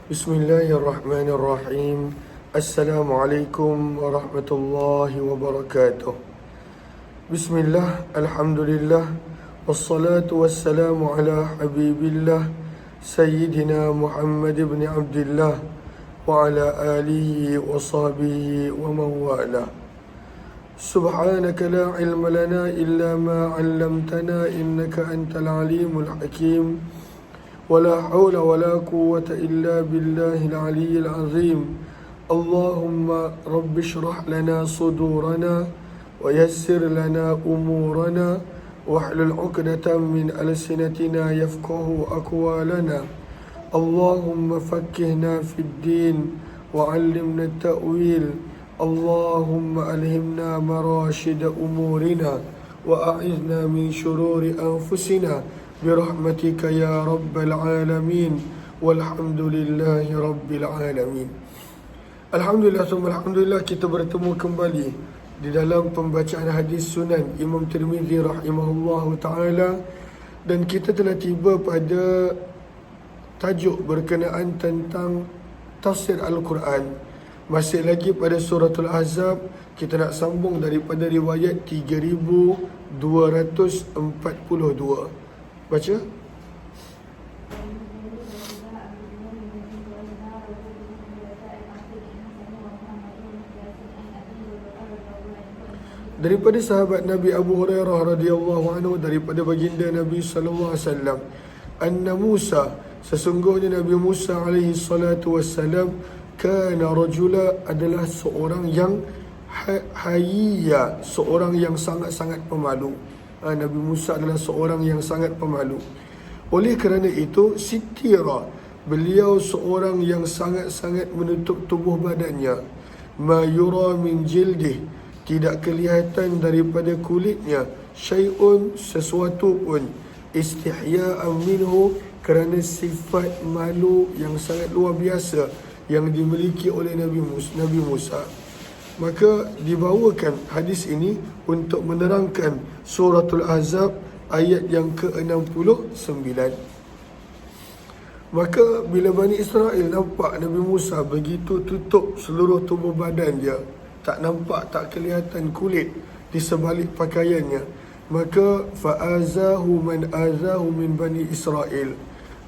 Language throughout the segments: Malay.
Bismillahirrahmanirrahim. Assalamualaikum warahmatullahi wabarakatuh. Bismillah, alhamdulillah, wassalatu wassalamu ala habibillah Sayyidina Muhammad ibn Abdullah wa ala alihi wa sahbihi wa mawala. Subhanaka la ilma lana illa ma 'allamtana innaka antal alimul hakim. ولا حول ولا قوة إلا بالله العلي العظيم. اللهم رب اشرح لنا صدورنا ويسر لنا أمورنا واحلل عقدة من ألسنتنا يفقه أقوالنا. اللهم فقهنا في الدين وعلمنا التأويل. اللهم ألهمنا مراشد أمورنا وأعذنا من شرور أنفسنا برحمتك يا رب العالمين والحمد لله رب العالمين. Alhamdulillah, alhamdulillah, kita bertemu kembali di dalam pembacaan hadis Sunan Imam Tirmizi rahimahullahu ta'ala, dan kita telah tiba pada tajuk berkenaan tentang tafsir Al-Quran. Masih lagi pada suratul Ahzab, kita nak sambung daripada riwayat 3242. Baca. Daripada sahabat Nabi Abu Hurairah radhiyallahu anhu, daripada baginda Nabi sallallahu alaihi wasallam, anna Musa, sesungguhnya Nabi Musa alaihi salatu wassalam, kana rajula, adalah seorang yang hayya, seorang yang sangat-sangat pemalu. Nabi Musa adalah seorang yang sangat pemalu. Oleh kerana itu, sitira, beliau seorang yang sangat-sangat menutup tubuh badannya. Ma yura min jildih, tidak kelihatan daripada kulitnya. Syai'un, sesuatu pun. Istihya'an minhu, kerana sifat malu yang sangat luar biasa yang dimiliki oleh Nabi Musa. Maka dibawakan hadis ini untuk menerangkan suratul Ahzab ayat yang ke-69. Maka bila Bani Israel nampak Nabi Musa begitu tutup seluruh tubuh badan dia, tak nampak, tak kelihatan kulit di sebalik pakaiannya, maka fa'azahu man azahu min Bani Israel,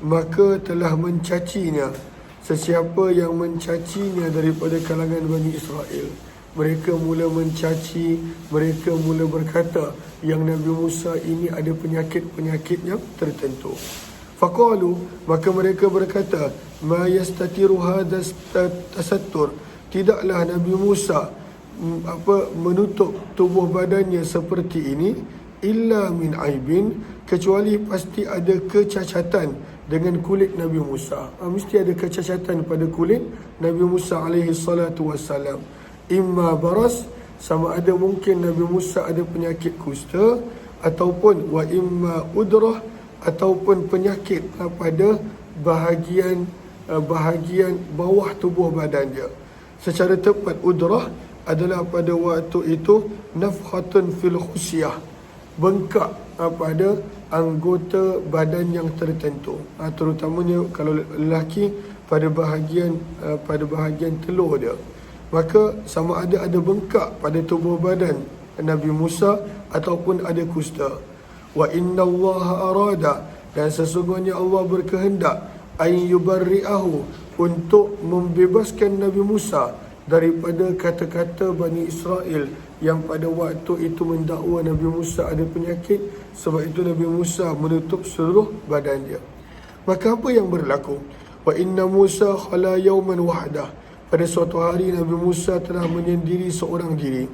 maka telah mencacinya sesiapa yang mencacinya daripada kalangan Bani Israel. Mereka mula mencaci, mereka mula berkata yang Nabi Musa ini ada penyakit-penyakit yang tertentu. Faqalu, maka mereka berkata, ma yastatiru hadas tasattur, tidaklah Nabi Musa menutup tubuh badannya seperti ini, illa min aibin, kecuali pasti ada kecacatan dengan kulit Nabi Musa. Mesti ada kecacatan pada kulit Nabi Musa alaihi salatu wassalam. Imma baras, sama ada mungkin Nabi Musa ada penyakit kusta, ataupun wa imma udrah, ataupun penyakit pada bahagian bawah tubuh badan dia. Secara tepat, udrah adalah pada waktu itu nafhatun fil khusyah, bengkak pada anggota badan yang tertentu, terutamanya kalau lelaki pada bahagian telur dia. Maka sama ada bengkak pada tubuh badan Nabi Musa ataupun ada kusta. Wa inna Allah arada, dan sesungguhnya Allah berkehendak, ay yubarri'ahu, untuk membebaskan Nabi Musa daripada kata-kata Bani Israel yang pada waktu itu mendakwa Nabi Musa ada penyakit. Sebab itu Nabi Musa menutup seluruh badan dia. Maka apa yang berlaku? Wa inna Musa khala yawman wahdah, pada suatu hari Nabi Musa telah menyendiri seorang diri.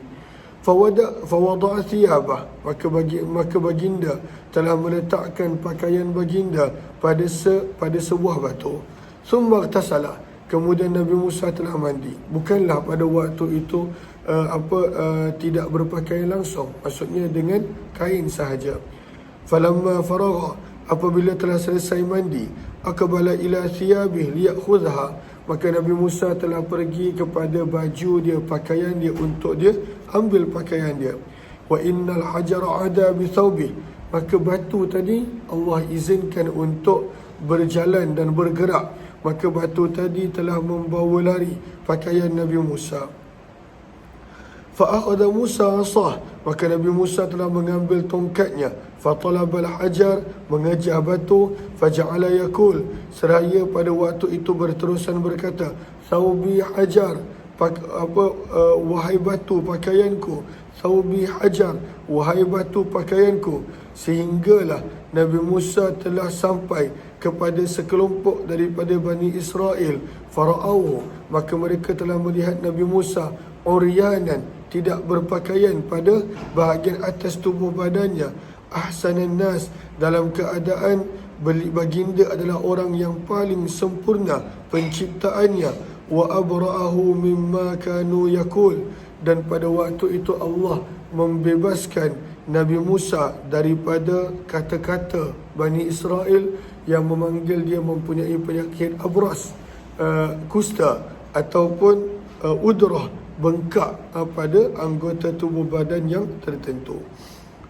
Fawada'a thiyabah, maka baginda telah meletakkan pakaian baginda pada sebuah batu. Thumma ightasala, kemudian Nabi Musa telah mandi. Bukanlah pada waktu itu tidak berpakaian langsung, maksudnya dengan kain sahaja. Falamma faragha, apabila telah selesai mandi, aqbala ila thiyabih liyakhudha, maka Nabi Musa telah pergi kepada baju dia, pakaian dia, untuk dia ambil pakaian dia. Wa innal hajara ada bi thawbih, maka batu tadi Allah izinkan untuk berjalan dan bergerak maka batu tadi telah membawa lari pakaian Nabi Musa. Fa'akhadha Musa asah, maka Nabi Musa telah mengambil tongkatnya. Fatalabal hajar, mengejar batu. Faja'ala yakul, seraya pada waktu itu berterusan berkata, Thawbi hajar, wahai batu pakaianku. Thawbi hajar, wahai batu pakaianku. Sehinggalah Nabi Musa telah sampai kepada sekelompok daripada Bani Israel. Fara'auhu, maka mereka telah melihat Nabi Musa uryanan, tidak berpakaian pada bahagian atas tubuh badannya. Ahsanan nas, dalam keadaan baginda adalah orang yang paling sempurna penciptaannya. Wa abra'ahu mimma kanu yakul, dan pada waktu itu Allah membebaskan Nabi Musa daripada kata-kata Bani Israel yang memanggil dia mempunyai penyakit abras, kusta ataupun udrah, bengkak pada anggota tubuh badan yang tertentu.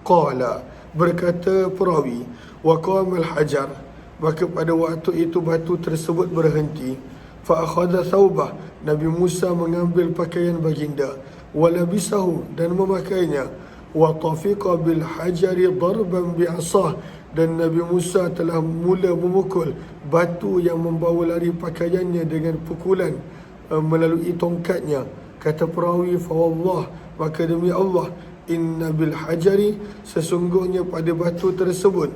Qala, berkata perawi, wa qamal hajar, maka pada waktu itu batu tersebut berhenti. Fa akhadha thawbah, Nabi Musa mengambil pakaian baginda. Wa labisahu, dan memakainya. Wa tafiqa bil hajari darban bi'asah, dan Nabi Musa telah mula memukul batu yang membawa lari pakaiannya dengan pukulan melalui tongkatnya. Kata perawi, fawallah, maka demi Allah, inna bil hajari, sesungguhnya pada batu tersebut,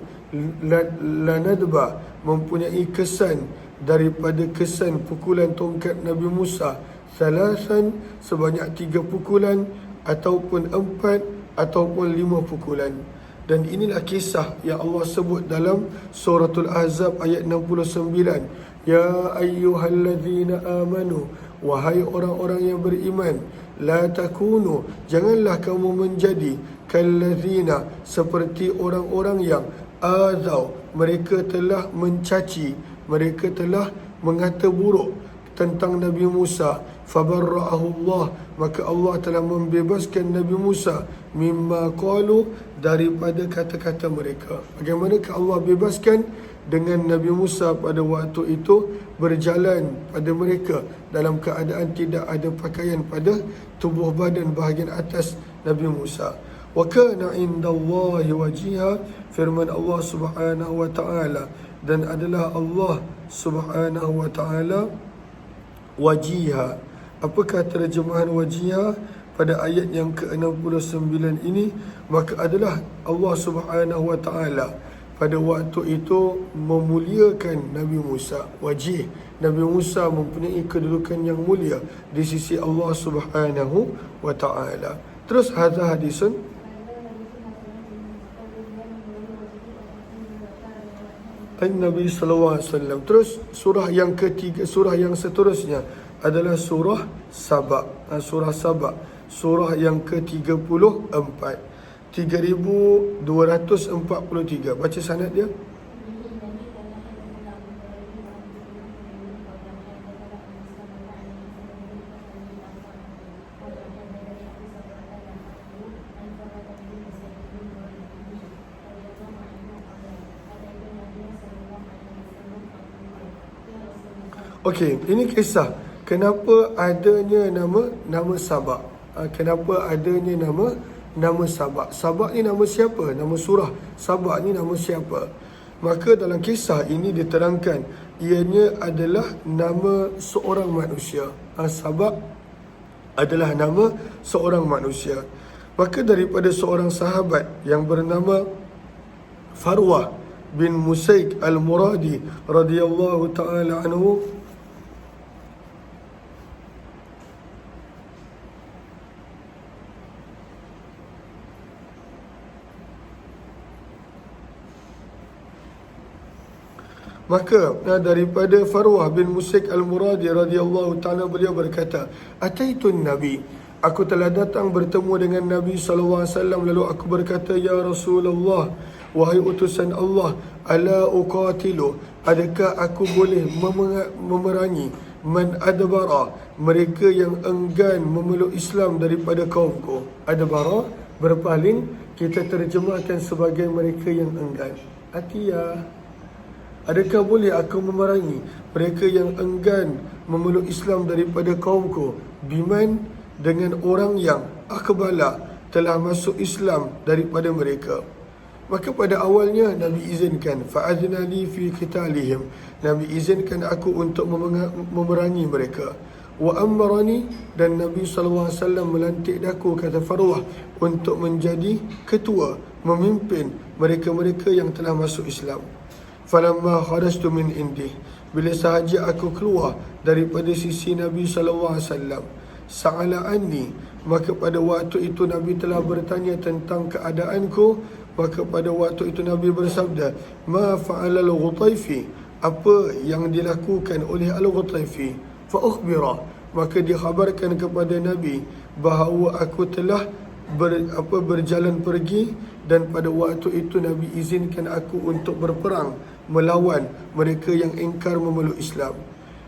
lanadba, mempunyai kesan daripada kesan pukulan tongkat Nabi Musa, salasan, sebanyak 3 pukulan, ataupun 4, ataupun 5 pukulan. Dan inilah kisah yang Allah sebut dalam suratul Ahzab ayat 69. Ya ayyuhalladzina amanu, wahai orang-orang yang beriman, la takunu, janganlah kamu menjadi kalladzina, seperti orang-orang yang azau, mereka telah mencaci, mereka telah mengata buruk tentang Nabi Musa. Fabarra'ahu Allah, maka Allah telah membebaskan Nabi Musa mimma qalu, daripada kata-kata mereka. Bagaimanakah Allah bebaskan? Dengan Nabi Musa pada waktu itu berjalan pada mereka dalam keadaan tidak ada pakaian pada tubuh badan bahagian atas Nabi Musa. Wa kana indallahi wajiha, firman Allah Subhanahu wa taala, dan adalah Allah Subhanahu wa taala wajiha. Apakah terjemahan wajiha pada ayat yang ke-69 ini? Maka adalah Allah Subhanahu wa taala pada waktu itu memuliakan Nabi Musa. Wajih, Nabi Musa mempunyai kedudukan yang mulia di sisi Allah Subhanahu wa taala. Terus hadza hadisun Nabi sallallahu alaihi wasallam. Terus surah yang ketiga, surah yang seterusnya adalah surah Saba. Surah Saba, surah yang ke-34, 3243. Baca sanad dia. Okey, ini kisah kenapa adanya nama Sabak. Kenapa adanya nama Sabak. Sabak ni nama siapa? Nama surah Sabak ni nama siapa? Maka dalam kisah ini diterangkan ianya adalah nama seorang manusia. Sabak adalah nama seorang manusia. Maka daripada seorang sahabat yang bernama Farwah bin Musaik al-Muradi radhiyallahu ta'ala anhu, maka daripada Farwah bin Musaik al-Muradi radhiyallahu ta'ala, beliau berkata, Ataitun Nabi, aku telah datang bertemu dengan Nabi sallallahu alaihi wasallam, lalu aku berkata, Ya Rasulullah, wahai utusan Allah, ala uqatilu, adakah aku boleh memerangi man adbara, mereka yang enggan memeluk Islam daripada kaumku. Adbara, berpaling, kita terjemahkan sebagai mereka yang enggan. Atiyah, Adakah boleh aku memerangi mereka yang enggan memeluk Islam daripada kaumku? Biman dengan orang yang akbala telah masuk Islam daripada mereka. Maka pada awalnya Nabi izinkan, fa'adna li fi qitalihim, Nabi izinkan aku untuk memerangi mereka. Wa ammarani, dan Nabi SAW melantik aku, kata Farwah, untuk menjadi ketua, memimpin mereka-mereka yang telah masuk Islam. Falamma kharajtu min indih, bila sahaja aku keluar daripada sisi Nabi SAW, sa'ala anni, maka pada waktu itu Nabi telah bertanya tentang keadaanku. Maka pada waktu itu Nabi bersabda, ma fa'ala al-Ghutaifi, apa yang dilakukan oleh al-Ghutaifi? Fa ukhbira, maka dikhabarkan kepada Nabi bahawa aku telah berjalan pergi, dan pada waktu itu Nabi izinkan aku untuk berperang melawan mereka yang ingkar memeluk Islam.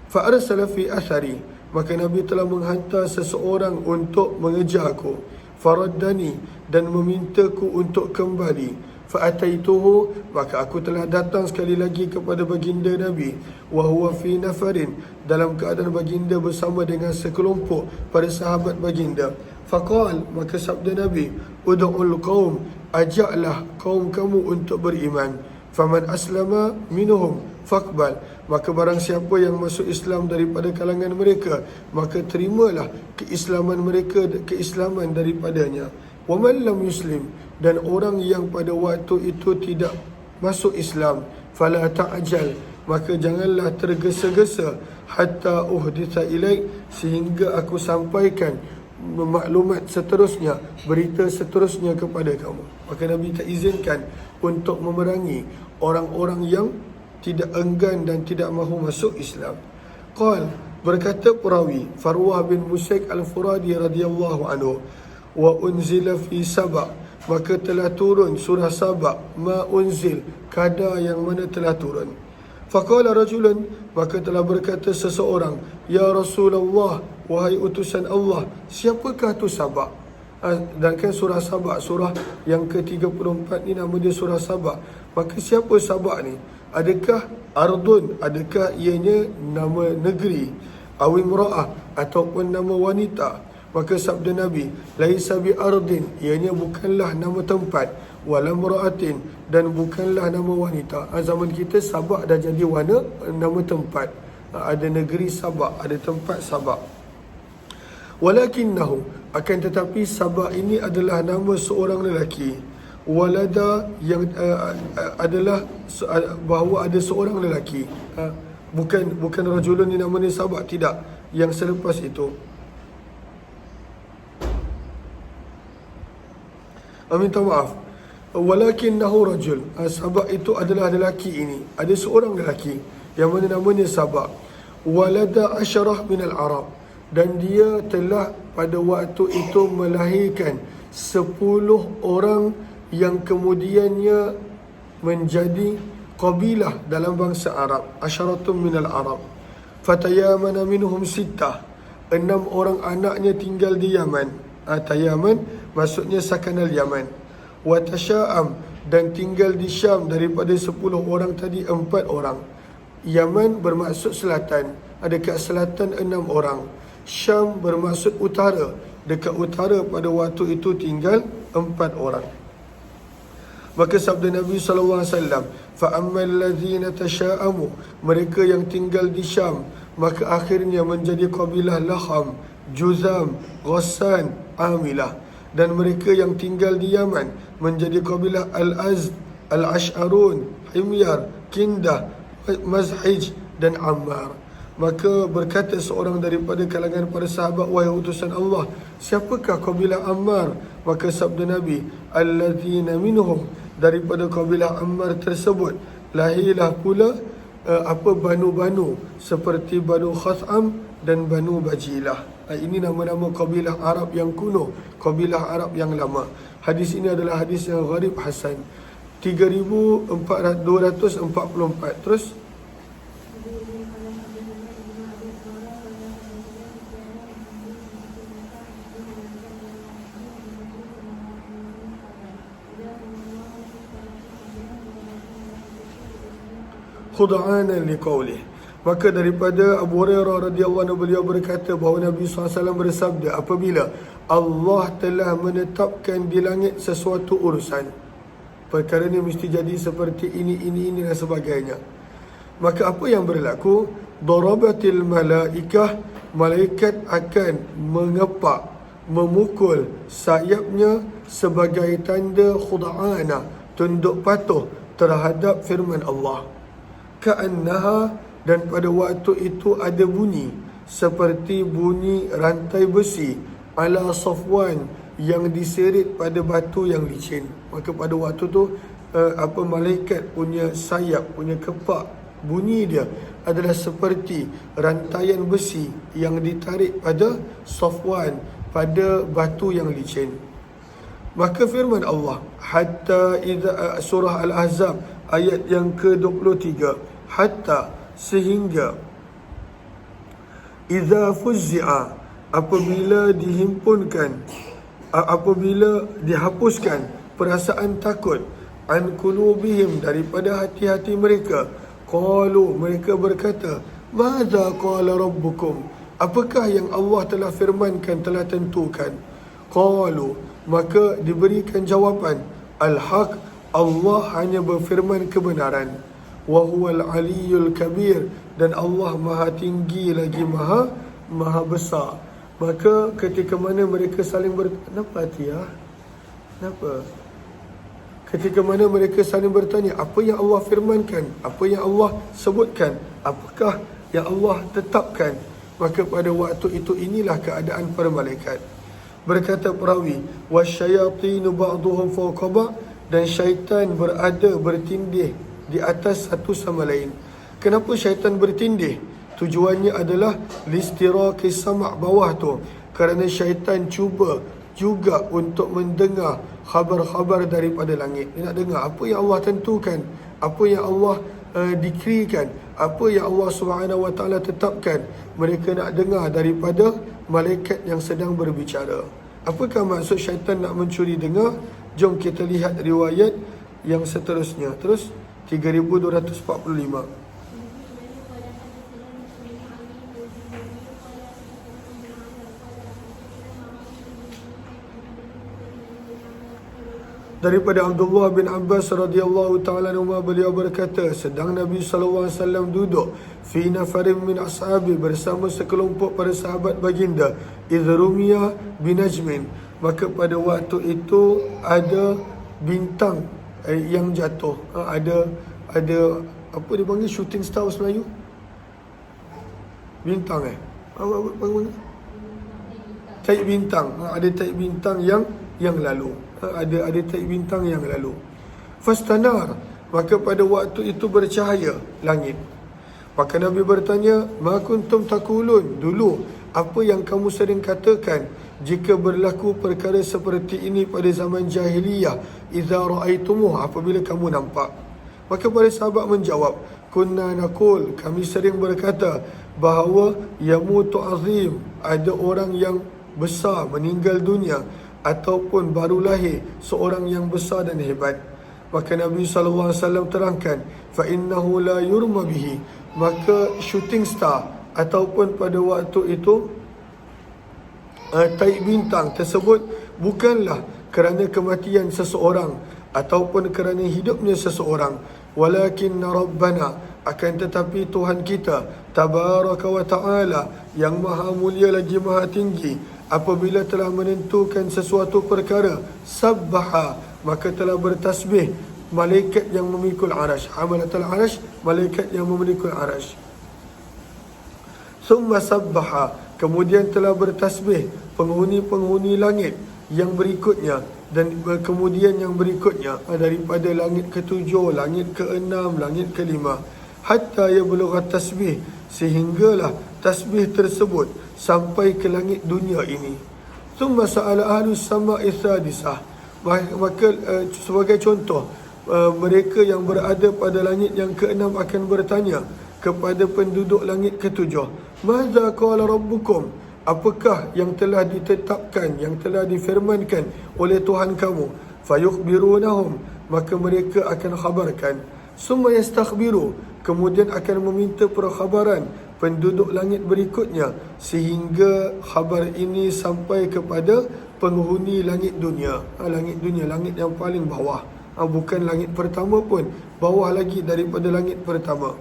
Fa arsala fi athari, maka Nabi telah menghantar seseorang untuk mengejar aku. Faraddani, dan memintaku untuk kembali. Fa'ataituhu, maka aku telah datang sekali lagi kepada baginda Nabi. Wa huwa fi nafarin, dalam keadaan baginda bersama dengan sekelompok para sahabat baginda. Faqal, maka sabda Nabi, ud'ul qaum, ajaklah kaum kamu untuk beriman. Faman aslama minhum faqbal, maka barang siapa yang masuk Islam daripada kalangan mereka, maka terimalah keislaman mereka, keislaman daripadanya. Wa man lam yuslim, dan orang yang pada waktu itu tidak masuk Islam, fala ta'jal, maka janganlah tergesa-gesa, hatta uhditha ilaik, sehingga aku sampaikan maklumat seterusnya, berita seterusnya kepada kamu. Maka Nabi tak izinkan untuk memerangi orang-orang yang tidak enggan dan tidak mahu masuk Islam. Qal, berkata perawi Farwah bin Musaik al-Furadi radhiyallahu anhu, wa unzila fi Saba, maka telah turun surah Saba, ma unzil, kadar yang mana telah turun. Faqala rajulun, maka telah berkata seseorang, ya Rasulullah, wahai utusan Allah, siapakah tu Saba? Dan kan surah Saba, surah yang ke-34 ni nama dia surah Saba. Maka siapa Saba ni? Adakah ardun, adakah ianya nama negeri, awimra'ah, ataupun nama wanita? Maka sabda Nabi, laisa bi ardin, ianya bukanlah nama tempat, wala mra'atin, dan bukanlah nama wanita. Zaman kita Sabak dah jadi nama tempat. Ada negeri Sabak, ada tempat Sabak. Walakinnahu, akan tetapi Sabak ini adalah nama seorang lelaki. Walada, yang adalah bahawa ada seorang lelaki. Bukan rajulun ni namanya Sabak, tidak. Yang selepas itu, minta maaf, walakinnahu rajul, Sabak itu adalah lelaki ini, ada seorang lelaki yang mana namanya Sabak. Walada asyarah minal Arab, dan dia telah pada waktu itu melahirkan 10 orang yang kemudiannya menjadi qabilah dalam bangsa Arab. Asyaratun minal Arab. Fatayamana minhum sittah, 6 orang anaknya tinggal di Yaman. Tayaman maksudnya sakanal Yaman. Wa tasya'am, dan tinggal di Syam daripada 10 orang tadi 4 orang. Yaman bermaksud selatan, dekat selatan 6 orang. Syam bermaksud utara, dekat utara pada waktu itu tinggal 4 orang. Maka sabda Nabi SAW, فَأَمَّا الَّذِينَ تَشَاءَمُوا, mereka yang tinggal di Syam, maka akhirnya menjadi kabilah Laham, Juzam, Ghassan, Amilah. Dan mereka yang tinggal di Yaman menjadi kabilah Al-Azd, Al-Ash'arun, Himyar, Kindah, Mazhij, dan Ammar. Maka berkata seorang daripada kalangan para sahabat, wahai utusan Allah, siapakah kabilah Ammar? Maka sabda Nabi, alladzina minhum, daripada kabilah Ammar tersebut lahirlah pula Banu-Banu, seperti Banu Khath'am dan Banu Bajilah. Ini nama-nama kabilah Arab yang kuno, kabilah Arab yang lama. Hadis ini adalah hadis yang gharib hasan. 3244. Terus khud'anan liqaulih. Maka daripada Abu Hurairah radhiyallahu anhu, beliau berkata bahawa Nabi SAW bersabda, apabila Allah telah menetapkan di langit sesuatu urusan, perkara ini mesti jadi seperti ini dan sebagainya, maka apa yang berlaku? Darabatil malaikah, malaikat akan mengepak, memukul sayapnya sebagai tanda khud'ana, tunduk patuh terhadap firman Allah. Ka'annaha, dan pada waktu itu ada bunyi seperti bunyi rantai besi ala Safwan yang diserit pada batu yang licin. Maka pada waktu tu malaikat punya sayap, punya kepak, bunyi dia adalah seperti rantaian besi yang ditarik pada Safwan, pada batu yang licin. Maka firman Allah, hatta idza, surah Al-Ahzab ayat yang ke-23, hatta, sehingga, idza fuzzi'a, apabila dihimpunkan, apabila dihapuskan perasaan takut, an qulubihim, daripada hati-hati mereka, qalu, mereka berkata, madza qala rabbukum, apakah yang Allah telah firmankan, telah tentukan? Qalu, maka diberikan jawapan, al-haq, Allah hanya berfirman kebenaran. Wa huwal aliyyul kabir, dan Allah maha tinggi lagi maha besar. Maka ketika mana mereka saling kenapa Atia? Kenapa? Ketika mana mereka saling bertanya, apa yang Allah firmankan, apa yang Allah sebutkan, apakah yang Allah tetapkan, maka pada waktu itu inilah keadaan para malaikat. Berkata perawi, wasyayatinu ba'duhum fawqa ba', dan syaitan bertindih di atas satu sama lain. Kenapa syaitan bertindih? Tujuannya adalah listiraqi sama' bawah tu, kerana syaitan cuba juga untuk mendengar khabar-khabar daripada langit. Dia nak dengar apa yang Allah tentukan, apa yang Allah dikrikan, apa yang Allah Subhanahu Wa Taala tetapkan. Mereka nak dengar daripada malaikat yang sedang berbicara. Apakah maksud syaitan nak mencuri dengar? Jom kita lihat riwayat yang seterusnya. Terus 3245. Daripada Abdullah bin Abbas radhiyallahu ta'ala anhu, beliau berkata, sedang Nabi SAW duduk fi nafarin min ashabi, bersama sekelompok para sahabat baginda, idhrumia binajmin, maka pada waktu itu ada bintang yang jatuh. Ada apa dipanggil shooting star bahasa Melayu? Bintang apa? Taib bintang. Ada taib bintang yang lalu. Ada taib bintang yang lalu. Fastanar, maka pada waktu itu bercahaya langit. Maka Nabi bertanya, ma kuntum taqulun, dulu apa yang kamu sering katakan jika berlaku perkara seperti ini pada zaman jahiliyah, idza ra'aitumuh, apabila kamu nampak. Maka para sahabat menjawab, kunna naqul, kami sering berkata bahawa yamutu azim, ada orang yang besar meninggal dunia, ataupun baru lahir seorang yang besar dan hebat. Maka Nabi SAW terangkan, fa innahu la yurma bihi, maka shooting star ataupun pada waktu itu taib bintang tersebut bukanlah kerana kematian seseorang ataupun kerana hidupnya seseorang, walakin Rabbana, akan tetapi Tuhan kita tabaraka wa ta'ala, yang maha mulia lagi maha tinggi, apabila telah menentukan sesuatu perkara, sabbaha, maka telah bertasbih malaikat yang memikul arash, hamalatul arash, malaikat yang memikul arash. Summa sabbaha, kemudian telah bertasbih penghuni-penghuni langit yang berikutnya, dan kemudian yang berikutnya, daripada langit ke-7, langit ke-6, langit ke-5, hatta yablugha tasbih, sehinggalah tasbih tersebut sampai ke langit dunia ini. Thumma sa'ala ahlus sama'i sadisah, maka sebagai contoh, mereka yang berada pada langit yang ke-6 akan bertanya kepada penduduk langit ke-7, madza qala rabbukum, apakah yang telah ditetapkan, yang telah difirmankan oleh Tuhan kamu? Fayukhbirunahum, maka mereka akan khabarkan. Summa yastakhbiru, kemudian akan meminta perkhabaran penduduk langit berikutnya, sehingga khabar ini sampai kepada penghuni langit dunia. Langit dunia, langit yang paling bawah, bukan langit pertama pun, bawah lagi daripada langit pertama.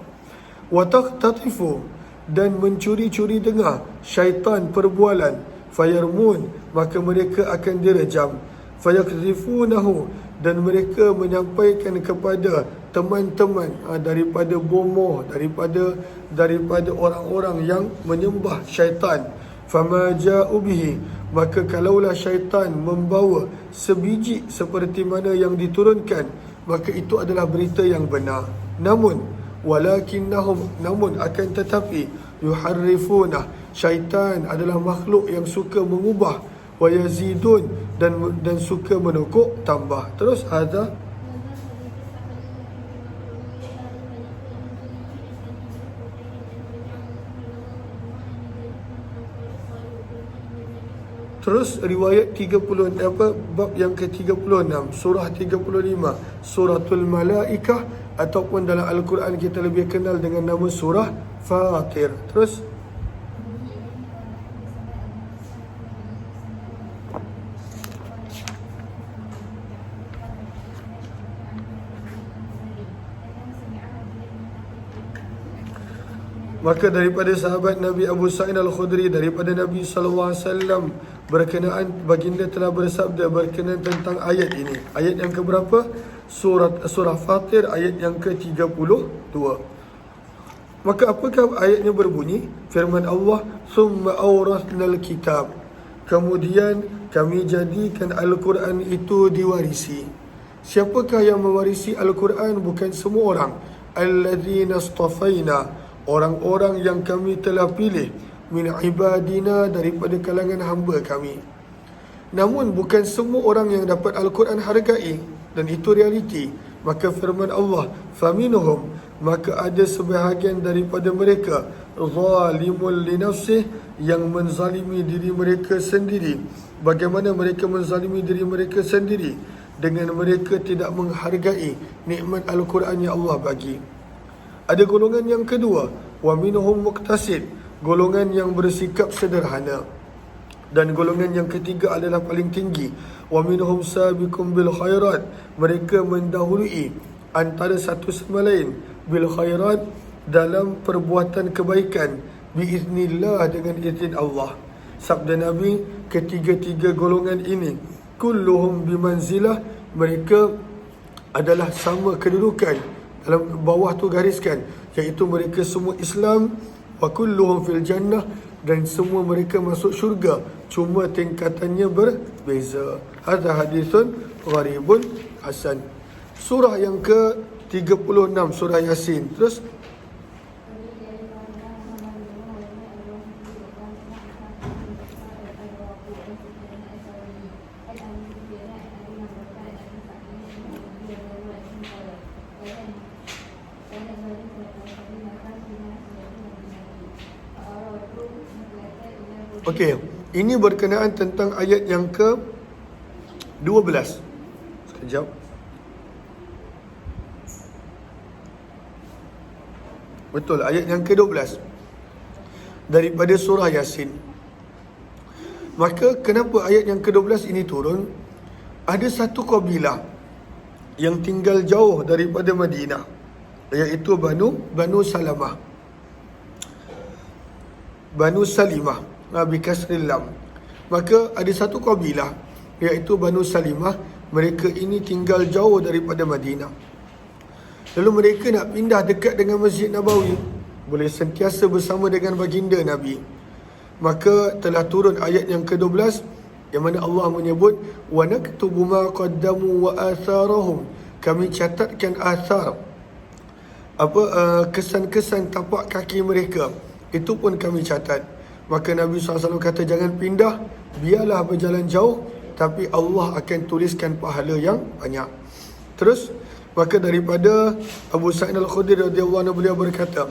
Wa taqtatifu, dan mencuri-curi dengar syaitan perbualan, fayarmun, maka mereka akan direjam, fayaqdhifunahu, dan mereka menyampaikan kepada teman-teman daripada bomoh, daripada orang-orang yang menyembah syaitan. Fama ja'u bihi, maka kalaulah syaitan membawa sebiji seperti mana yang diturunkan, maka itu adalah berita yang benar. Namun akan tetapi yuharrifuna, syaitan adalah makhluk yang suka mengubah, wa yazidun, dan suka menukuk tambah. Terus hadza Terus riwayat 30 bab yang ke-36, surah 35, suratul Malaikah, ataupun dalam Al-Quran kita lebih kenal dengan nama surah Fatir. Terus maka daripada sahabat Nabi Abu Sa'id Al-Khudri, daripada Nabi SAW berkenaan, baginda telah bersabda berkenaan tentang ayat ini. Ayat yang keberapa? Surah Fatir, ayat yang ke-32. Maka apakah ayatnya berbunyi? Firman Allah, "Tsumma awrathnal kitab." Kemudian kami jadikan Al-Quran itu diwarisi. Siapakah yang mewarisi Al-Quran? Bukan semua orang. Alladzina istafaina, orang-orang yang kami telah pilih, min ibadina, daripada kalangan hamba kami. Namun bukan semua orang yang dapat Al-Quran hargai, dan itu realiti. Maka firman Allah, faminhum, maka ada sebahagian daripada mereka, zalimun li nafsih, yang menzalimi diri mereka sendiri. Bagaimana mereka menzalimi diri mereka sendiri? Dengan mereka tidak menghargai nikmat Al-Quran yang Allah bagi. Ada golongan yang kedua, wa minhum muqtasid, golongan yang bersikap sederhana. Dan golongan yang ketiga adalah paling tinggi, wa minhum sabiqum bil khairat, mereka mendahului antara satu sama lain, bil khairat, dalam perbuatan kebaikan, biiznillah, dengan izin Allah. Sabda Nabi, ketiga-tiga golongan ini, kulluhum bimanzilah, mereka adalah sama kedudukan. Dalam bawah tu gariskan, iaitu mereka semua Islam, wa kulluhum fil jannah, dan semua mereka masuk syurga, cuma tingkatannya berbeza. Hadza hadithun gharibun hasan. Surah yang ke-36, surah Yasin. Terus okey, ini berkenaan tentang ayat yang ke-12. Sekejap. Betul, ayat yang ke-12 daripada surah Yasin. Maka kenapa ayat yang ke-12 ini turun? Ada satu kabilah yang tinggal jauh daripada Madinah, iaitu Banu Salamah, Banu Salimah, Nabi Kasril Lam. Maka ada satu kabilah, iaitu Banu Salimah. Mereka ini tinggal jauh daripada Madinah. Lalu mereka nak pindah dekat dengan Masjid Nabawi, boleh sentiasa bersama dengan baginda Nabi. Maka telah turun ayat yang ke-12, yang mana Allah menyebut, wa naktubu ma qaddamu wa atharahum, kami catatkan athar, kesan-kesan tapak kaki mereka, itu pun kami catat. Maka Nabi SAW kata, jangan pindah, biarlah berjalan jauh, tapi Allah akan tuliskan pahala yang banyak. Terus, maka daripada Abu Sa'id Al-Khudri radhiyallahu anhu, beliau berkata,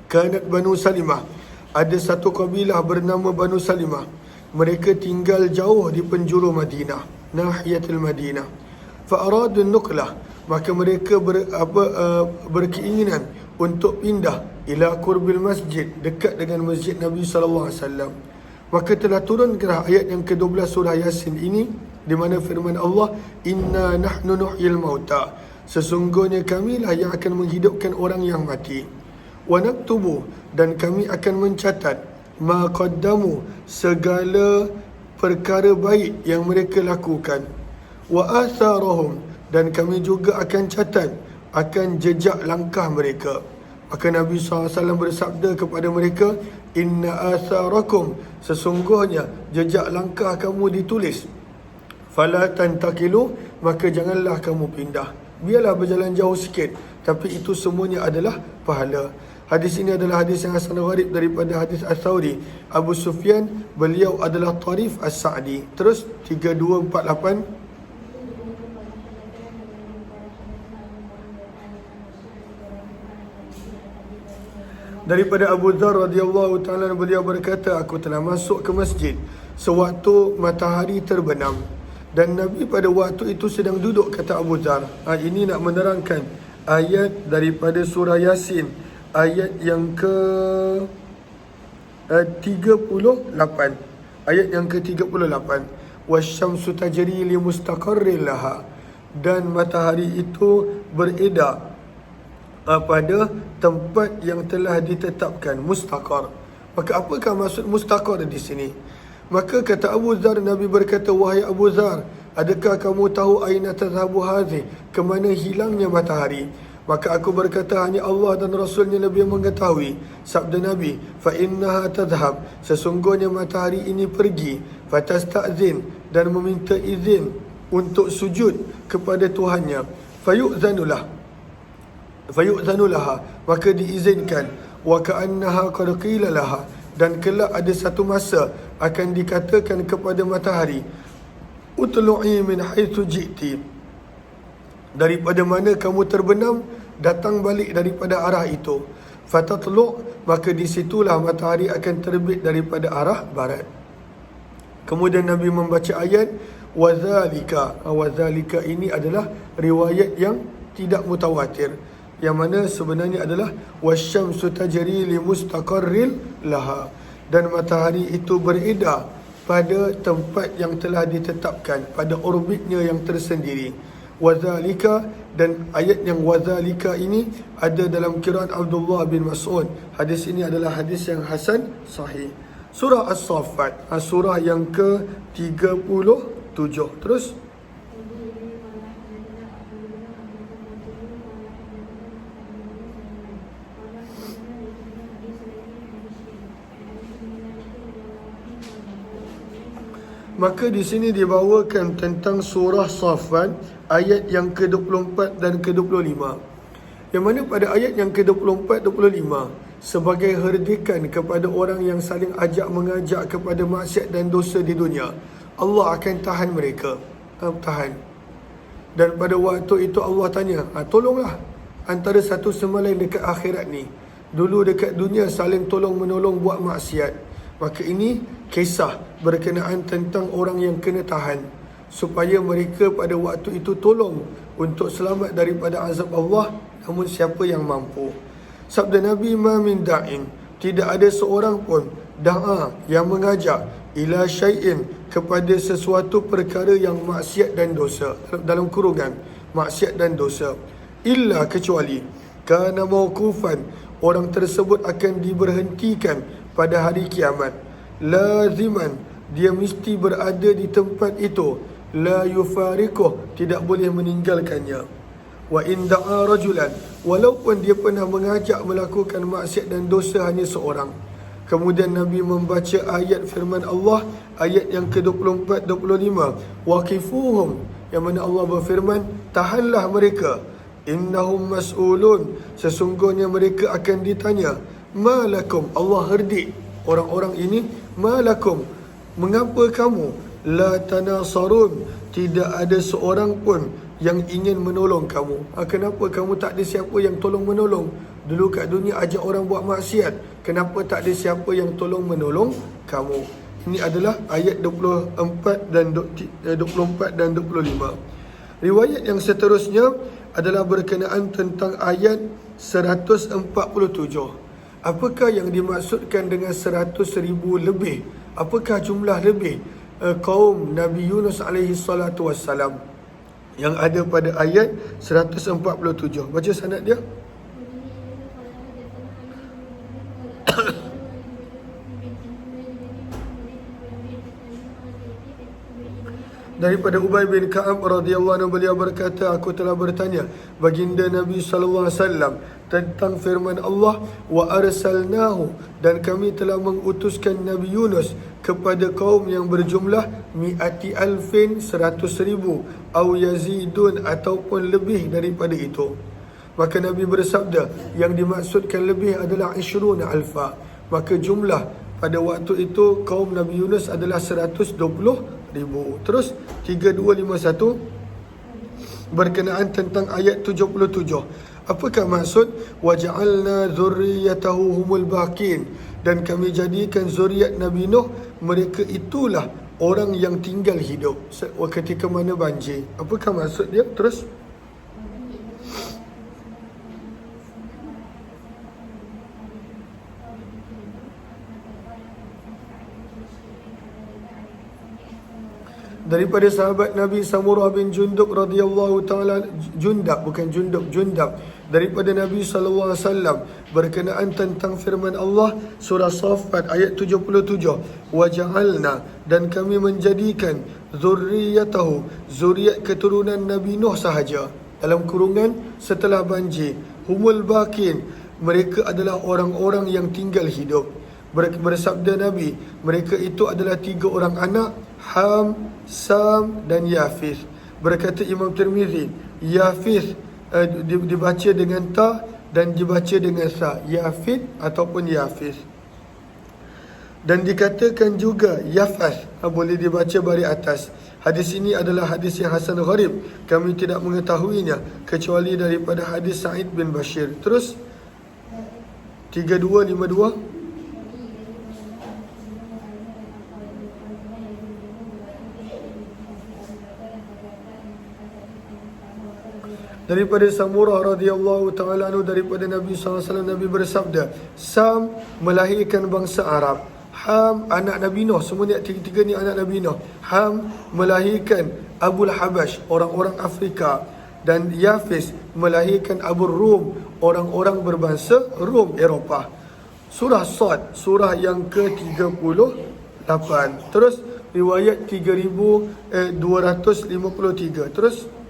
kanat Banu Salimah, ada satu kabilah bernama Banu Salimah. Mereka tinggal jauh di penjuru Madinah, nahiyatul Madinah. Fa'aradun nuklah, maka mereka berkeinginan untuk pindah ila qurbil masjid, dekat dengan masjid Nabi SAW. Maka telah turunlah ayat yang ke-12 surah Yasin ini, di mana firman Allah, inna nahnu nuhyil mauta, sesungguhnya kamilah yang akan menghidupkan orang yang mati, wa naktubu, dan kami akan mencatat ma qaddamu, segala perkara baik yang mereka lakukan, wa atharahum, dan kami juga akan catat akan jejak langkah mereka. Maka Nabi SAW bersabda kepada mereka, inna atharakum, sesungguhnya jejak langkah kamu ditulis, fala tantakilu, maka janganlah kamu pindah. Biarlah berjalan jauh sikit, tapi itu semuanya adalah pahala. Hadis ini adalah hadis yang hasan gharib daripada hadis Ats-Tsauri. Abu Sufyan, beliau adalah Tarif As-Sa'di. Terus 3248. Daripada Abu Dzar radhiyallahu ta'ala, beliau berkata, aku telah masuk ke masjid sewaktu matahari terbenam, dan Nabi pada waktu itu sedang duduk, kata Abu Dzar. Ini nak menerangkan ayat daripada surah Yasin, ayat yang ke 38. Ayat yang ke-38. Wasyamsu tajri li mustaqarrin laha, dan matahari itu beredar pada tempat yang telah ditetapkan, mustaqar. Maka apakah maksud mustaqar di sini? Maka kata Abu Dzar, Nabi berkata, wahai Abu Dzar, adakah kamu tahu aina tadhhabu hadhi, ke mana hilangnya matahari? Maka aku berkata, hanya Allah dan Rasulnya lebih mengetahui. Sabda Nabi, fa innaha tadhhab, sesungguhnya matahari ini pergi, fatasta'zin, dan meminta izin untuk sujud kepada Tuhannya, fayu'zanulaha, maka diizinkan, wa ka'annaha qad qila laha, dan kelak ada satu masa akan dikatakan kepada matahari, utlu'i min haitsu ji'ti, daripada mana kamu terbenam, datang balik daripada arah itu. Fatatlu', maka disitulah matahari akan terbit daripada arah barat. Kemudian Nabi membaca ayat wazalika. Wazalika ini adalah riwayat yang tidak mutawatir, yang mana sebenarnya adalah wasyamsu tajri li mustaqarril laha, dan matahari itu beredar pada tempat yang telah ditetapkan, pada orbitnya yang tersendiri. Wazalika, dan ayat yang wazalika ini ada dalam qiraat Abdullah bin Mas'ud. Hadis ini adalah hadis yang hasan sahih. Surah As-Saffat, surah yang ke-37. Terus maka di sini dibawakan tentang surah Saffat, ayat yang ke-24 dan ke-25. Yang mana pada ayat yang ke-24, 25, sebagai herdikan kepada orang yang saling ajak mengajak kepada maksiat dan dosa di dunia, Allah akan tahan mereka. Tahan. Dan pada waktu itu Allah tanya, tolonglah antara satu sama lain dekat akhirat ni. Dulu dekat dunia saling tolong-menolong buat maksiat. Maka ini kisah berkenaan tentang orang yang kena tahan, supaya mereka pada waktu itu tolong untuk selamat daripada azab Allah, namun siapa yang mampu. Sabda Nabi, ma min da'in, tidak ada seorang pun da'a yang mengajak ila syai'in, kepada sesuatu perkara yang maksiat dan dosa, dalam kurungan maksiat dan dosa, illa, kecuali kana mawqufan, orang tersebut akan diberhentikan pada hari kiamat, laziman, dia mesti berada di tempat itu, la yufariquh, tidak boleh meninggalkannya, wa in da'a rajulan, walaupun dia pernah mengajak melakukan maksiat dan dosa hanya seorang. Kemudian Nabi membaca ayat firman Allah, ayat yang ke-24, 25, waqifuhum, yang mana Allah berfirman, tahanlah mereka, innahum mas'ulun, sesungguhnya mereka akan ditanya, malakum, Allah herdik orang-orang ini, malakum, mengapa kamu, la tanasarun, tidak ada seorang pun yang ingin menolong kamu. Kenapa kamu tak ada siapa yang tolong menolong? Dulu kat dunia ajak orang buat maksiat, kenapa tak ada siapa yang tolong menolong kamu? Ini adalah ayat 24 dan 25. Riwayat yang seterusnya, adalah berkenaan tentang ayat 147. Apakah yang dimaksudkan dengan 100,000 lebih? Apakah jumlah lebih kaum Nabi Yunus alaihi salatu wassalam yang ada pada ayat 147? Baca sanad dia. Daripada Ubay bin Ka'ab radhiyallahu anhu, beliau berkata, aku telah bertanya baginda Nabi sallallahu alaihi wasallam tentang firman Allah, wa arsalnahu, dan kami telah mengutuskan Nabi Yunus kepada kaum yang berjumlah mi'ati alfin, 100,000, au yazidun, ataupun lebih daripada itu. Maka Nabi bersabda, yang dimaksudkan lebih adalah 20 alfa. Maka jumlah pada waktu itu kaum Nabi Yunus adalah 120,000. Terus 3251 berkenaan tentang ayat 77. Apakah maksud waja'alna dzurriyyatahu humul baqin, dan kami jadikan zuriat Nabi Nuh, mereka itulah orang yang tinggal hidup ketika mana banjir. Apakah maksud dia? Terus daripada sahabat Nabi Samurah bin Jundub radhiyallahu taala, Jundab daripada Nabi sallallahu alaihi wasallam berkenaan tentang firman Allah surah Saffat ayat 77, wa ja'alna, dan kami menjadikan zurriyatahu, zuriat keturunan Nabi Nuh sahaja, dalam kurungan setelah banjir, humul baqin, mereka adalah orang-orang yang tinggal hidup. Bersabda Nabi, mereka itu adalah 3 orang anak, Ham, Sam dan Yafith. Berkata Imam Tirmizi, Yafith dibaca dengan ta dan dibaca dengan sa, Yafith ataupun Yafith. Dan dikatakan juga Yafas, boleh dibaca baris atas. Hadis ini adalah hadis yang hasan gharib. Kami tidak mengetahuinya kecuali daripada hadis Sa'id bin Bashir. Terus 3252. Daripada Samurah radhiyallahu ta'ala anhu, daripada Nabi SAW, Nabi bersabda, Sam melahirkan bangsa Arab, Ham anak Nabi Nuh, semua ni tiga ni anak Nabi Nuh. Ham melahirkan Abul Habash, orang-orang Afrika, dan Yafis melahirkan Abul Rum, orang-orang berbangsa Rom, Eropah. Surah Sad, surah yang ke-38. Terus riwayat 3253. Terus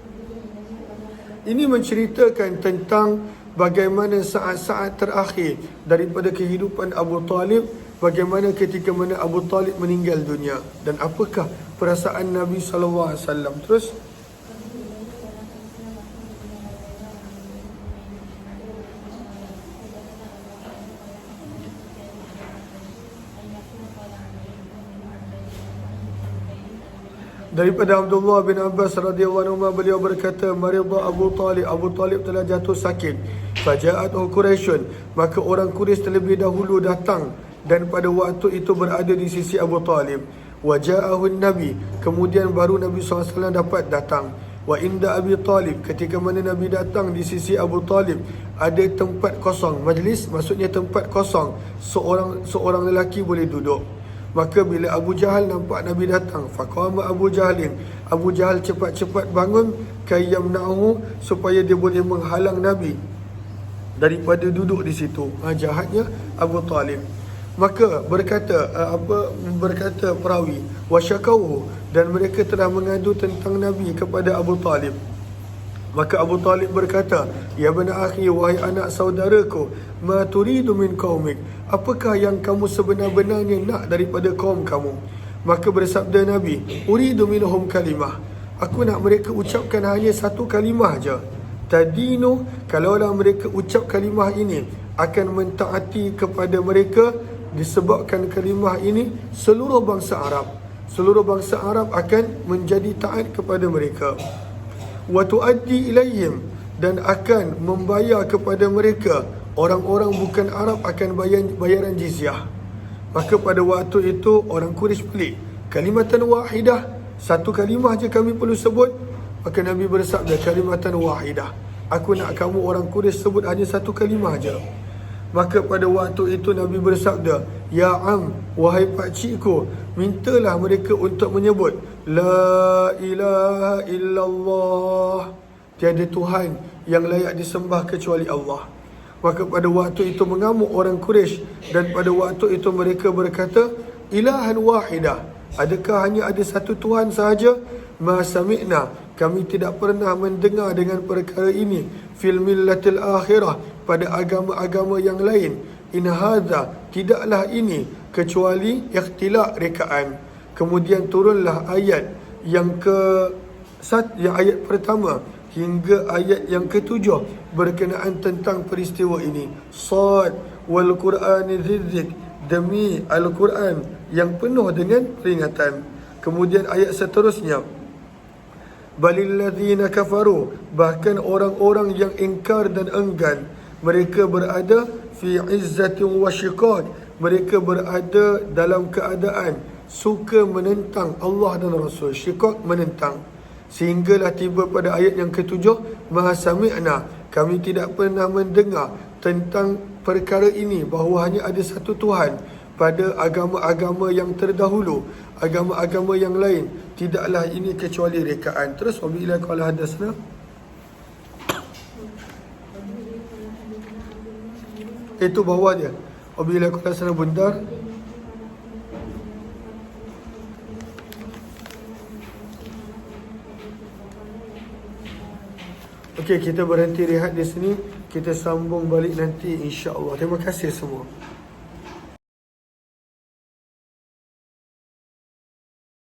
ini menceritakan tentang bagaimana saat-saat terakhir daripada kehidupan Abu Talib, bagaimana ketika mana Abu Talib meninggal dunia dan apakah perasaan Nabi SAW. Terus daripada Abdullah bin Abbas radhiyallahu anhu, beliau berkata, marida Abu Talib telah jatuh sakit. Faja'atuhu Quraisyun, maka orang Quraisy terlebih dahulu datang dan pada waktu itu berada di sisi Abu Talib. Waja'ahu Nabi, kemudian baru Nabi SAW dapat datang. Wa inda Abi Talib, ketika mana Nabi datang di sisi Abu Talib ada tempat kosong, majlis maksudnya tempat kosong, seorang lelaki boleh duduk. Maka bila Abu Jahal nampak Nabi datang, faqama Abu Jahalin, Abu Jahal cepat-cepat bangun, kayyamnahu, supaya dia boleh menghalang Nabi daripada duduk di situ. Jahatnya Abu Talib. Maka berkata perawi, wasyakauhu, dan mereka telah mengadu tentang Nabi kepada Abu Talib. Maka Abu Talib berkata, ya bana akhi, wahai anak saudaraku, ma turidu min qaumik, apakah yang kamu sebenar-benarnya nak daripada kaum kamu? Maka bersabda Nabi, uridu minhum kalimah, aku nak mereka ucapkan hanya satu kalimah aja. Tadinu, kalaulah mereka ucap kalimah ini, akan mentaati kepada mereka, disebabkan kalimah ini seluruh bangsa Arab akan menjadi taat kepada mereka. Wa tuaddi ilaihim, dan akan membayar kepada mereka, orang-orang bukan Arab akan bayaran jizyah. Maka pada waktu itu orang Quraisy pelik, kalimatan wahidah, satu kalimah je kami perlu sebut. Maka Nabi bersabda, kalimatan wahidah, Aku nak kamu orang Quraisy sebut hanya satu kalimah aja. Maka pada waktu itu Nabi bersabda, Ya Am, wahai pakcikku, mintalah mereka untuk menyebut La ilaha illallah, tiada Tuhan yang layak disembah kecuali Allah. Maka pada waktu itu mengamuk orang Quraisy, dan pada waktu itu mereka berkata, Ilahan wahidah, adakah hanya ada satu Tuhan sahaja? Ma sami'na, kami tidak pernah mendengar dengan perkara ini fil millatil akhirah, pada agama-agama yang lain. In hadza, tidaklah ini kecuali ikhtilaq rekaan. Kemudian turunlah ayat yang ayat pertama hingga ayat yang ketujuh berkenaan tentang peristiwa ini. Sad wal Qur'ani dzikr, demi Al-Quran yang penuh dengan peringatan. Kemudian ayat seterusnya, balilladzina kafaru, bahkan orang-orang yang ingkar dan enggan, mereka berada fi izzatin wa syiqaq, mereka berada dalam keadaan suka menentang Allah dan Rasul. Syiqaq, menentang. Sehinggalah tiba pada ayat yang ketujuh, Maha sami'na, kami tidak pernah mendengar tentang perkara ini, bahawa hanya ada satu Tuhan. Pada agama-agama yang terdahulu, agama-agama yang lain, tidaklah ini kecuali rekaan. Terus wabila qala hadasna, itu bawah dia. Wabila qala hadasna Bundar. Okey, kita berhenti rehat di sini. Kita sambung balik nanti insya-Allah. Terima kasih semua.